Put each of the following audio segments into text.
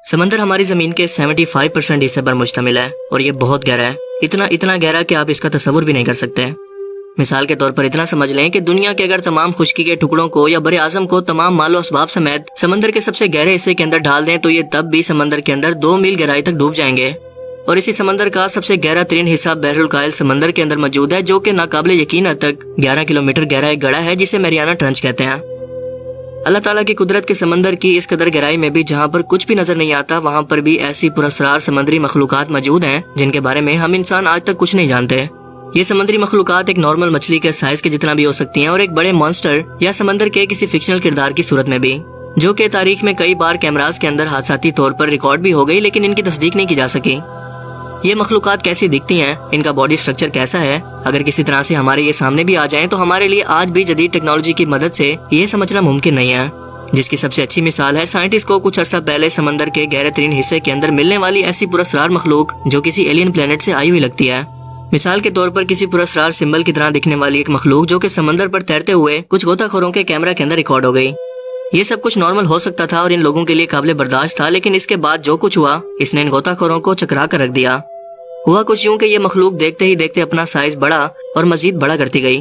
سمندر ہماری زمین کے 75% حصے پر مشتمل ہے اور یہ بہت گہرا ہے، اتنا گہرا کہ آپ اس کا تصور بھی نہیں کر سکتے۔ مثال کے طور پر اتنا سمجھ لیں کہ دنیا کے اگر تمام خشکی کے ٹکڑوں کو یا بر اعظم کو تمام مال و اسباب سمیت سمندر کے سب سے گہرے حصے کے اندر ڈال دیں تو یہ تب بھی سمندر کے اندر 2 میل گہرائی تک ڈوب جائیں گے۔ اور اسی سمندر کا سب سے گہرا ترین حصہ بحر الکاہل سمندر کے اندر موجود ہے، جو کہ ناقابل یقین حد تک 11 کلومیٹر گہرا ایک گڑھا ہے جسے میریانا ٹرنچ کہتے ہیں۔ اللہ تعالیٰ کی قدرت کے سمندر کی اس قدر گہرائی میں بھی جہاں پر کچھ بھی نظر نہیں آتا، وہاں پر بھی ایسی پراسرار سمندری مخلوقات موجود ہیں جن کے بارے میں ہم انسان آج تک کچھ نہیں جانتے۔ یہ سمندری مخلوقات ایک نارمل مچھلی کے سائز کے جتنا بھی ہو سکتی ہیں اور ایک بڑے مانسٹر یا سمندر کے کسی فکشنل کردار کی صورت میں بھی، جو کہ تاریخ میں کئی بار کیمراز کے اندر حادثاتی طور پر ریکارڈ بھی ہو گئی لیکن ان کی تصدیق نہیں کی جا سکی۔ یہ مخلوقات کیسی دکھتی ہیں، ان کا باڈی سٹرکچر کیسا ہے، اگر کسی طرح سے ہمارے یہ سامنے بھی آ جائیں تو ہمارے لیے آج بھی جدید ٹیکنالوجی کی مدد سے یہ سمجھنا ممکن نہیں ہے، جس کی سب سے اچھی مثال ہے سائنٹسٹ کو کچھ عرصہ پہلے سمندر کے گہرے ترین حصے کے اندر ملنے والی ایسی پراسرار مخلوق جو کسی ایلین پلینٹ سے آئی ہوئی لگتی ہے۔ مثال کے طور پر کسی پراسرار سمبل کی طرح دکھنے والی ایک مخلوق جو کہ سمندر پر تیرتے ہوئے کچھ غوطہ خوروں کے کیمرہ کے اندر ریکارڈ ہو گئی۔ یہ سب کچھ نارمل ہو سکتا تھا اور ان لوگوں کے لیے قابل برداشت تھا، لیکن اس کے بعد جو کچھ ہوا اس نے ان غوطہ خوروں کو چکرا کر رکھ دیا۔ ہوا کچھ یوں کہ یہ مخلوق دیکھتے ہی دیکھتے اپنا سائز بڑا اور مزید بڑا کرتی گئی۔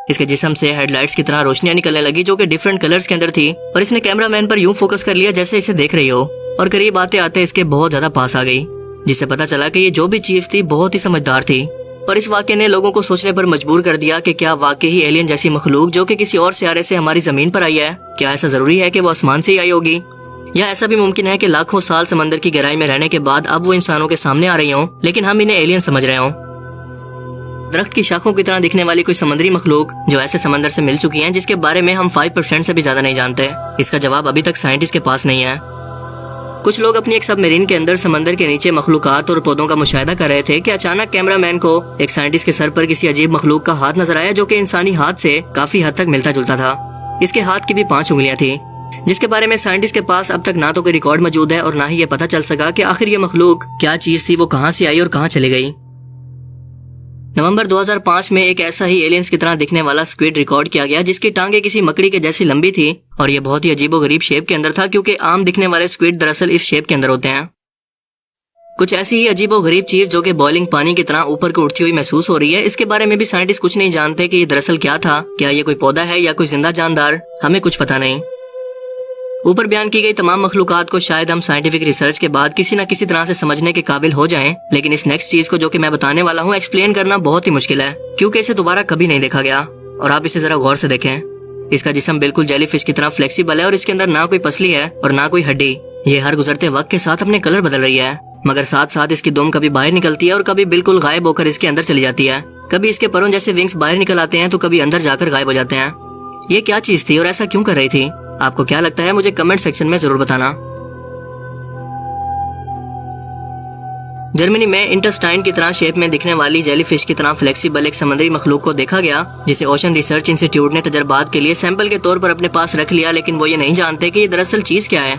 اس کے جسم سے ہیڈ لائٹس کی طرح روشنیاں نکلنے لگی جو کہ ڈیفرنٹ کلرز کے اندر تھی، اور اس نے کیمرہ مین پر یوں فوکس کر لیا جیسے اسے دیکھ رہی ہو، اور قریب آتے آتے اس کے بہت زیادہ پاس آ گئی، جس سے پتا چلا کہ یہ جو بھی چیز تھی بہت ہی سمجھدار تھی۔ اور اس واقعے نے لوگوں کو سوچنے پر مجبور کر دیا کہ کیا واقعی ایلین جیسی مخلوق جو کہ کسی اور سیارے سے ہماری زمین پر آئی ہے، کیا ایسا ضروری ہے کہ وہ آسمان سے ہی آئی ہوگی؟ یا ایسا بھی ممکن ہے کہ لاکھوں سال سمندر کی گہرائی میں رہنے کے بعد اب وہ انسانوں کے سامنے آ رہی ہوں لیکن ہم انہیں ایلین سمجھ رہے ہوں؟ درخت کی شاخوں کی طرح دکھنے والی کوئی سمندری مخلوق جو ایسے سمندر سے مل چکی ہیں جس کے بارے میں ہم 5% سے بھی زیادہ نہیں جانتے، اس کا جواب ابھی تک سائنٹسٹ کے پاس نہیں ہے۔ کچھ لوگ اپنی ایک سب میرین کے اندر سمندر کے نیچے مخلوقات اور پودوں کا مشاہدہ کر رہے تھے کہ اچانک کیمرہ مین کو ایک سائنٹسٹ کے سر پر کسی عجیب مخلوق کا ہاتھ نظر آیا جو کہ انسانی ہاتھ سے کافی حد تک ملتا جلتا تھا۔ اس کے ہاتھ کی بھی 5 انگلیاں تھیں، جس کے بارے میں سائنٹسٹ کے پاس اب تک نہ تو کوئی ریکارڈ موجود ہے اور نہ ہی یہ پتہ چل سکا کہ آخر یہ مخلوق کیا چیز تھی، وہ کہاں سے آئی اور کہاں چلی گئی۔ نومبر 2005 میں ایک ایسا ہی ایلینز کی طرح دکھنے والا سکویڈ ریکارڈ کیا گیا جس کی ٹانگیں کسی مکڑی کے جیسی لمبی تھی، اور یہ بہت ہی عجیب و غریب شیپ کے اندر تھا کیونکہ عام دکھنے والے سکویڈ دراصل اس شیپ کے اندر ہوتے ہیں۔ کچھ ایسی ہی عجیب و غریب چیز جو کہ بوائلنگ پانی کی طرح اوپر کو اٹھتی ہوئی محسوس ہو رہی ہے، اس کے بارے میں بھی سائنٹسٹ کچھ نہیں جانتے کہ یہ دراصل کیا تھا، کیا یہ کوئی پودا ہے یا کوئی زندہ جاندار، ہمیں کچھ پتہ نہیں۔ اوپر بیان کی گئی تمام مخلوقات کو شاید ہم سائنٹیفک ریسرچ کے بعد کسی نہ کسی طرح سے سمجھنے کے قابل ہو جائیں، لیکن اس نیکسٹ چیز کو جو کہ میں بتانے والا ہوں ایکسپلین کرنا بہت ہی مشکل ہے کیونکہ اسے دوبارہ کبھی نہیں دیکھا گیا۔ اور آپ اسے ذرا غور سے دیکھیں، اس کا جسم بالکل جیلی فش کی طرح فلیکسیبل ہے اور اس کے اندر نہ کوئی پسلی ہے اور نہ کوئی ہڈی۔ یہ ہر گزرتے وقت کے ساتھ اپنے کلر بدل رہی ہے، مگر ساتھ ساتھ اس کی دم کبھی باہر نکلتی ہے اور کبھی بالکل غائب ہو کر اس کے اندر چلی جاتی ہے۔ کبھی اس کے پروں جیسے ونگز باہر نکل آتے ہیں تو کبھی اندر جا کر غائب ہو جاتے ہیں۔ یہ کیا چیز تھی اور ایسا کیوں کر رہی تھی؟ آپ کو کیا لگتا ہے؟ مجھے کمنٹ سیکشن میں ضرور بتانا۔ جرمنی میں انٹسٹائن کی طرح شیپ میں دکھنے والی جیلی فش کی طرح فلیکسیبل ایک سمندری مخلوق کو دیکھا گیا جسے اوشن ریسرچ انسٹی ٹیوٹ نے تجربات کے لیے سیمپل کے طور پر اپنے پاس رکھ لیا، لیکن وہ یہ نہیں جانتے کہ یہ دراصل چیز کیا ہے۔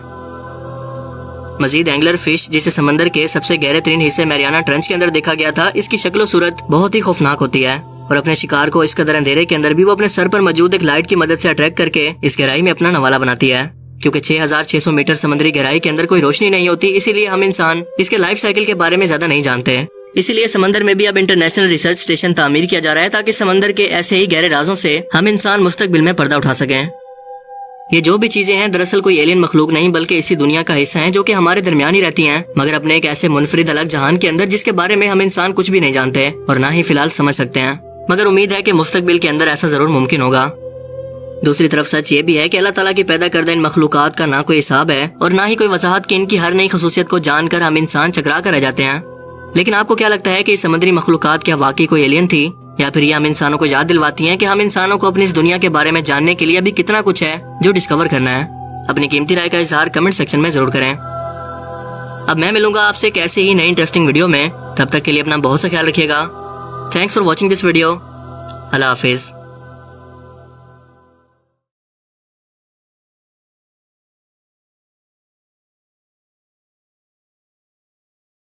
مزید اینگلر فش جسے سمندر کے سب سے گہرے ترین حصے میریانا ٹرنچ کے اندر دیکھا گیا تھا، اس کی شکل و صورت بہت ہی خوفناک ہوتی ہے اور اپنے شکار کو اس قدر اندھیرے کے اندر بھی وہ اپنے سر پر موجود ایک لائٹ کی مدد سے اٹریکٹ کر کے اس گہرائی میں اپنا نوالا بناتی ہے۔ کیونکہ 6600 میٹر سمندری گہرائی کے اندر کوئی روشنی نہیں ہوتی، اسی لیے ہم انسان اس کے لائف سائیکل کے بارے میں زیادہ نہیں جانتے۔ اسی لیے سمندر میں بھی اب انٹرنیشنل ریسرچ اسٹیشن تعمیر کیا جا رہا ہے تاکہ سمندر کے ایسے ہی گہرے رازوں سے ہم انسان مستقبل میں پردہ اٹھا سکیں۔ یہ جو بھی چیزیں ہیں دراصل کوئی ایلین مخلوق نہیں بلکہ اسی دنیا کا حصہ ہیں جو کہ ہمارے درمیان ہی رہتی ہیں، مگر اپنے ایک ایسے منفرد الگ جہان کے اندر جس کے بارے میں ہم انسان کچھ بھی نہیں جانتے اور نہ ہی فی الحال سمجھ سکتے ہیں، مگر امید ہے کہ مستقبل کے اندر ایسا ضرور ممکن ہوگا۔ دوسری طرف سچ یہ بھی ہے کہ اللہ تعالیٰ کی پیدا کردہ ان مخلوقات کا نہ کوئی حساب ہے اور نہ ہی کوئی وضاحت کہ ان کی ہر نئی خصوصیت کو جان کر ہم انسان چکرا کر رہ جاتے ہیں۔ لیکن آپ کو کیا لگتا ہے کہ یہ سمندری مخلوقات کیا واقعی کوئی ایلین تھی، یا پھر یہ ہم انسانوں کو یاد دلواتی ہیں کہ ہم انسانوں کو اپنی اس دنیا کے بارے میں جاننے کے لیے ابھی کتنا کچھ ہے جو ڈسکور کرنا ہے؟ اپنی قیمتی رائے کا اظہار کمنٹ سیکشن میں ضرور کریں۔ اب میں ملوں گا آپ سے ایک ایسے ہی نئی انٹرسٹنگ ویڈیو میں، تب تک کے لیے اپنا بہت سا خیال رکھیے گا۔ Thanks for watching this video. اللہ حافظ۔